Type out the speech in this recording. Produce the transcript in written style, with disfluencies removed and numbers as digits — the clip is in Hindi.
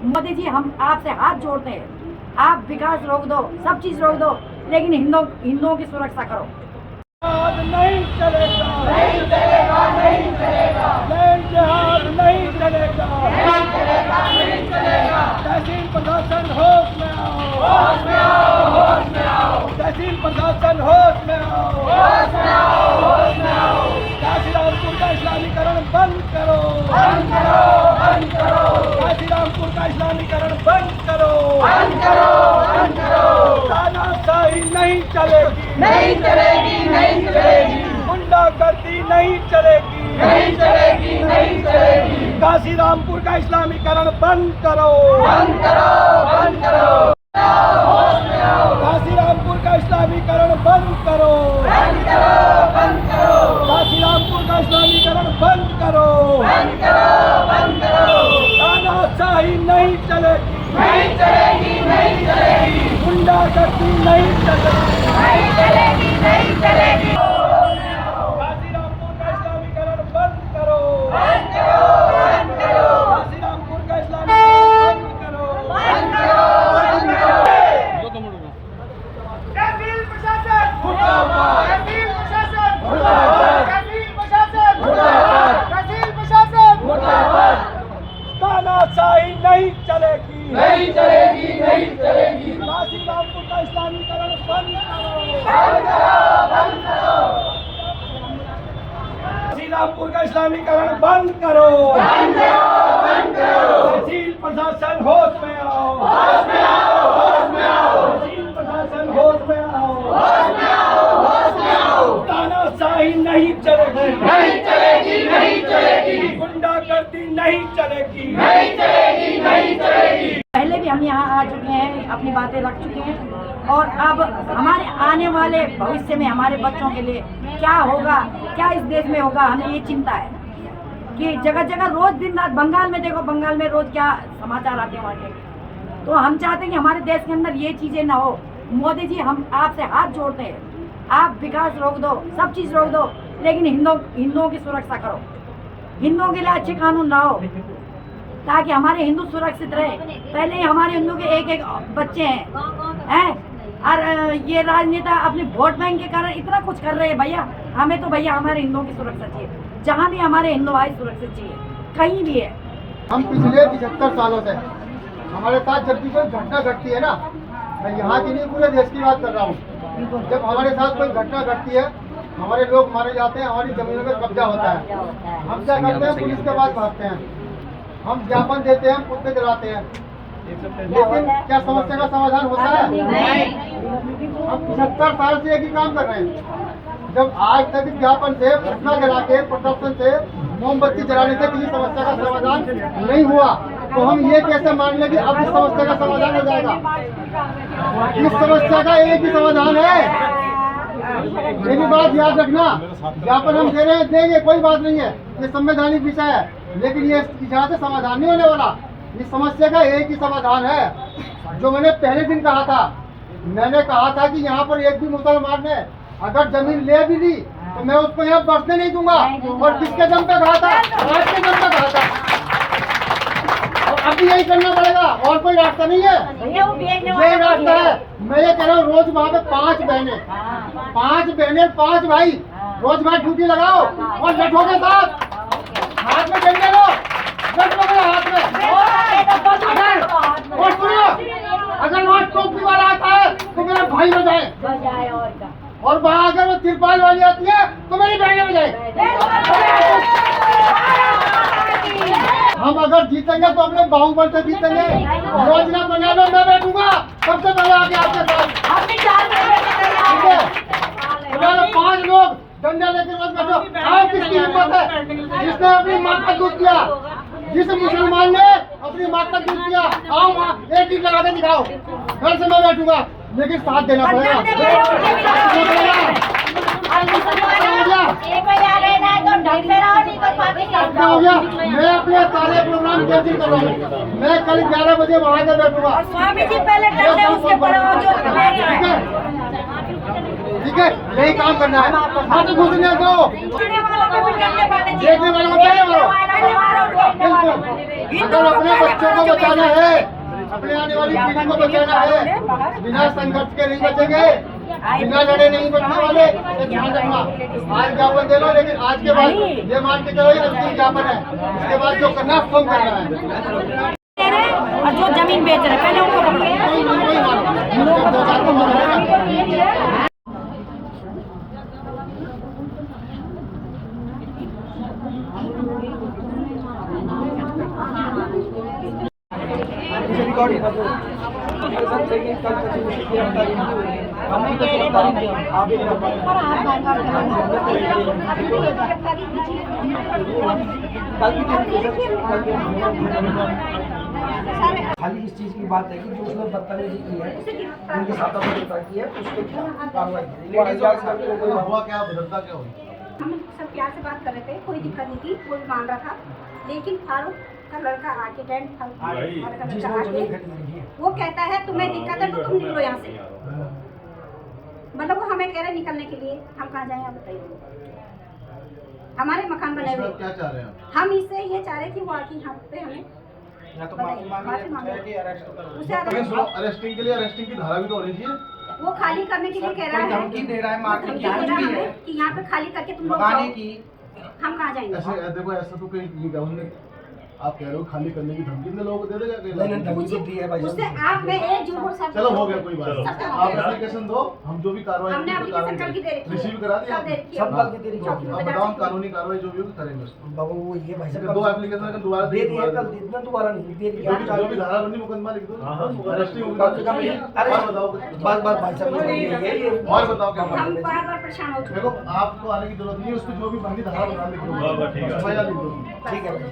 मोदी जी, हम आपसे हाथ जोड़ते हैं, आप विकास रोक दो, सब चीज रोक दो, लेकिन हिंदुओं की सुरक्षा करो। नहीं चलेगा, नहीं चलेगा, नहीं चलेगा, लैंड जिहाद नहीं चलेगा, नहीं चलेगा, नहीं चलेगा। तहसील प्रशासन होश में आओ, होश में आओ, होश में आओ, तहसील प्रशासन होश में आओ, होश में आओ, होश में आओ। काशीरामपुर का इस्लामीकरण बंद करो, बंद करो, बंद करो, काशीरामपुर का इस्लामीकरण बंद करो, बंद करो, बंद करो। तानाशाही नहीं चलेगी, नहीं चलेगी, नहीं चलेगी, गुंडागर्दी नहीं चलेगी, नहीं चलेगी, नहीं चलेगी। काशीरामपुर का इस्लामीकरण बंद करो, बंद करो, बंद करो। होश में आओ, काशीरामपुर का इस्लामीकरण बंद करो, बंद करो, बंद करो, काशीरामपुर का इस्लामीकरण बंद करो, बंद करो, बंद करो। तानाशाही नहीं चलेगी, नहीं चलेगी, नहीं चलेगी, गुंडागर्दी नहीं चलेगी, नहीं चलेगी, नहीं चलेगी। काशीरामपुर का इस्लामीकरण बंद करो, बंद करो, बंद करो, काशीरामपुर का इस्लामीकरण बंद करो, बंद करो, बंद करो। तहसील प्रशासन मुर्दाबाद, तहसील प्रशासन मुर्दाबाद, तहसील प्रशासन मुर्दाबाद, तहसील प्रशासन मुर्दाबाद। तानाशाही नहीं चलेगी, नहीं चलेगी, नहीं चलेगी, काशीरामपुर का इस्लामीकरण बंद करो, बंद करो, बंद करो, काशीरामपुर का इस्लामीकरण बंद करो, बंद करो, बंद करो। तहसील प्रशासन होश में आओ, होश में आओ, होश में आओ, तहसील प्रशासन होश में आओ, होश में आओ, होश में आओ। तानाशाही नहीं चलेगी, नहीं चलेगी, नहीं चलेगी, गुंडागर्दी नहीं चलेगी, नहीं चलेगी, नहीं चलेगी। पहले भी हम यहाँ आ चुके हैं, अपनी बातें रख चुके हैं, और अब हमारे आने वाले भविष्य में हमारे बच्चों के लिए क्या होगा, क्या इस देश में होगा, हमें ये चिंता है कि जगह जगह रोज दिन रात, बंगाल में देखो, बंगाल में रोज क्या समाचार आते हैं वहाँ के। तो हम चाहते हैं कि हमारे देश के अंदर ये चीजें ना हो। मोदी जी, हम आपसे हाथ जोड़ते हैं, आप विकास रोक दो, सब चीज रोक दो, लेकिन हिंदुओं की सुरक्षा करो। हिंदुओं के लिए अच्छे कानून लाओ ताकि हमारे हिंदू सुरक्षित रहे। पहले ही हमारे हिंदू के एक एक बच्चे हैं और ये राजनेता अपने वोट बैंक के कारण इतना कुछ कर रहे हैं। भैया, हमें तो भैया हमारे हिंदुओं की सुरक्षा चाहिए, जहाँ भी हमारे हिंदू भाई सुरक्षित चाहिए, कहीं भी है। हम पिछले 75 सालों से हमारे साथ जब भी कोई घटना घटती है ना, मैं यहाँ की नहीं पूरे देश की बात कर रहा हूँ, जब हमारे साथ कोई घटना घटती है, हमारे लोग मारे जाते हैं, हमारी जमीनों में कब्जा होता है, हम क्या करते हैं, पुलिस के पास भागते हैं, हम ज्ञापन देते हैं, पुतले जलाते हैं, लेकिन क्या समस्या का समाधान होता है? हम 75 साल से एक ही काम कर रहे हैं। जब आज तक ज्ञापन से, पुतला जला के, प्रदर्शन से, मोमबत्ती जलाने से किसी समस्या का समाधान नहीं हुआ, तो हम ये कैसे मान लें कि अब इस समस्या का समाधान हो जाएगा? इस समस्या का एक ही समाधान है। मेरी बात याद रखना, ज्ञापन हम दे रहे हैं, देंगे, कोई बात नहीं है, ये संवैधानिक विषय है, लेकिन ये यहाँ से समाधान नहीं होने वाला। इस समस्या का एक ही समाधान है, जो मैंने पहले दिन कहा था। मैंने कहा था कि यहाँ पर एक भी मुसलमान ने अगर जमीन ले भी ली तो मैं उसको यहाँ बसने नहीं दूंगा। और किसके दम पे कहा था? आज के दम पे कहा था, और अब भी यही करना पड़ेगा, और कोई रास्ता नहीं है, ये रास्ता है। मैं ये कह रहा हूँ, रोज वहाँ पे 5 बहनें, 5 भाई, रोज वहाँ ड्यूटी लगाओ और लठों के साथ, हाथ में डंडे लो, लठों के हाथ में। और सुनो, अगर वहाँ टोपी वाला आता है तो मेरा भाई बजाए, और वहाँ अगर वो तिरपाल वाली आती है तो मेरी बहनें बजाए। हम अगर जीतेंगे तो अपने बाहुबल से जीतेंगे। योजना बना लो, मैं बैठूंगा सबसे पहले आगे आपके साथ, ठीक है? बना लो, 5 लोग डंडा लेके रोज बैठो। आओ, किसकी हिम्मत है जिसने अपनी माँ का दूध किया, जिस मुसलमान ने अपनी माँ का दूध किया, आओ वहाँ एक टीक लगा के दिखाओ, घर से मैं बैठूंगा, लेकिन साथ देना पड़ेगा। हो गया, मैं अपने सारे प्रोग्राम कैंसिल कर रहा हूँ, मैं कल 11 बजे वहाँ से बैठूंगा। स्वामी जी पहले डंडे उसके पड़े, ठीक है? ठीक है, यही काम करना है। मत घुसने दो, देखने वालों को भी डरने वाले जी। देखने वालों को कहने वालों। कहने वालों को डरने वाले। बिल्कुल, अगर अपने बच्चों को बचाना है, अपने आने वाली पीढ़ी को बचाना है, बिना संघर्ष के नहीं बचेंगे, बिना लड़े नहीं बचने वाले। ये ध्यान रखना। आज ज्ञापन दे लो, लेकिन आज के बाद ये मान के चलो ये अंतिम ज्ञापन है। इसके बाद जो करना है स्वयं करना है। और जो जमीन बेच रहे पहले उनको पकड़ो। कोई मानो, दो चार को मारो। खाली इस चीज की बात है कि जो उसने बदतमीजी की है, उनके साथ अपराध की है, उसके खिलाफ कार्रवाई की। हुआ क्या, बदलता क्या हुआ? हम सब प्यार से बात कर रहे थे, कोई दिक्कत नहीं थी, कोई मान रहा था। लेकिन फारूक का लड़का आके टेंट जिसने जमीन खरीदी है, वो कहता है तुम्हें दिक्कत है तो तुम निकलो यहाँ से। मतलब वो हमें कह रहे निकलने के लिए, हम कहाँ जाएं आप बताइए। हमारे मकान बने हुए, क्या चाह रहे हैं? हम इससे ये चाह रहे कि वो आके यहाँ पे हमें या तो माफी मांगे या कि अरेस्ट करो। उसे अगर अरेस्टिंग के लिए अरेस्टिंग की धारा भी तो होनी चाहिए। वो खाली करने के लिए कह रहा है, धमकी दे रहा है, मारने की धमकी दे रहा धमकी है है, हमें कि यहाँ पे खाली करके तुम लोग भगाने जाओ। की। हम कहाँ जाएंगे? ऐसे देखो, ऐसा तो कहीं नहीं कहा उन्होंने। आप कह रहे हो खाली करने की धमकी, इतने लोगों को दे देगा नहीं, धमकी तो दी है भाई उससे साहब। आप मैं एक झूठ बोल सकता चलो हूँ। हो गया, कोई बात नहीं। आप एप्लीकेशन दो, हम जो भी कार्रवाई हमने एप्लीकेशन करके दे रखी है। रिसीव करा दिया सब दे रखी है। सब बात दे रही है। चौकी में अब बजा बताओ, के। कानूनी कार्रवाई जो भी होगी करेंगे उसको। बाबू वो ये भाई अगर साहब दो एप्लीकेशन अगर दोबारा दे दिए, कल दे दिया, दोबारा नहीं दे दिया। जो भी धारा बनी मुकदमा लिख दो, अरेस्टिंग होगी। अरे और बताओ कुछ। बस भाई साहब ये और बताओ क्या हम बात है? बार बार परेशान हो चुके हैं। देखो, आपको आने की जरूरत नहीं है, उस पर जो भी बंदी धारा बना लिख दो, ठीक है। FIR लिख दो। ठीक है।